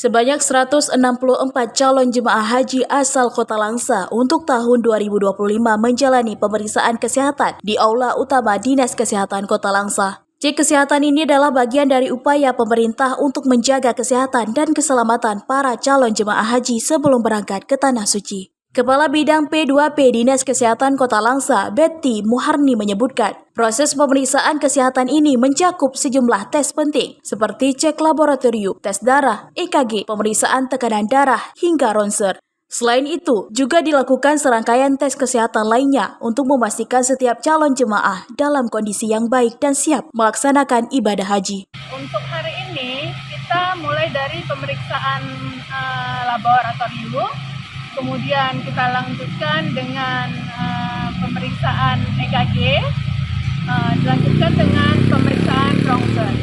Sebanyak 164 calon jemaah haji asal Kota Langsa untuk tahun 2025 menjalani pemeriksaan kesehatan di Aula Utama Dinas Kesehatan Kota Langsa. Cek kesehatan ini adalah bagian dari upaya pemerintah untuk menjaga kesehatan dan keselamatan para calon jemaah haji sebelum berangkat ke Tanah Suci. Kepala Bidang P2P Dinas Kesehatan Kota Langsa, Betty Muharni menyebutkan, proses pemeriksaan kesehatan ini mencakup sejumlah tes penting, seperti cek laboratorium, tes darah, EKG, pemeriksaan tekanan darah, hingga ronsen. Selain itu, juga dilakukan serangkaian tes kesehatan lainnya untuk memastikan setiap calon jemaah dalam kondisi yang baik dan siap melaksanakan ibadah haji. Untuk hari ini, kita mulai dari pemeriksaan laboratorium, kemudian kita lanjutkan dengan pemeriksaan EKG, dilanjutkan dengan pemeriksaan ronsen.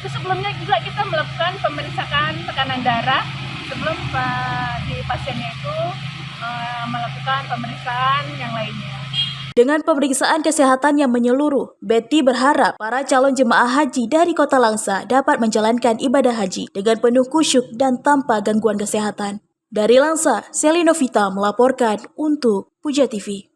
Sebelumnya juga kita melakukan pemeriksaan tekanan darah sebelum di pasiennya itu melakukan pemeriksaan yang lainnya. Dengan pemeriksaan kesehatan yang menyeluruh, Betty berharap para calon jemaah haji dari Kota Langsa dapat menjalankan ibadah haji dengan penuh khusyuk dan tanpa gangguan kesehatan. Dari Langsa, Selinovita melaporkan untuk Puja TV.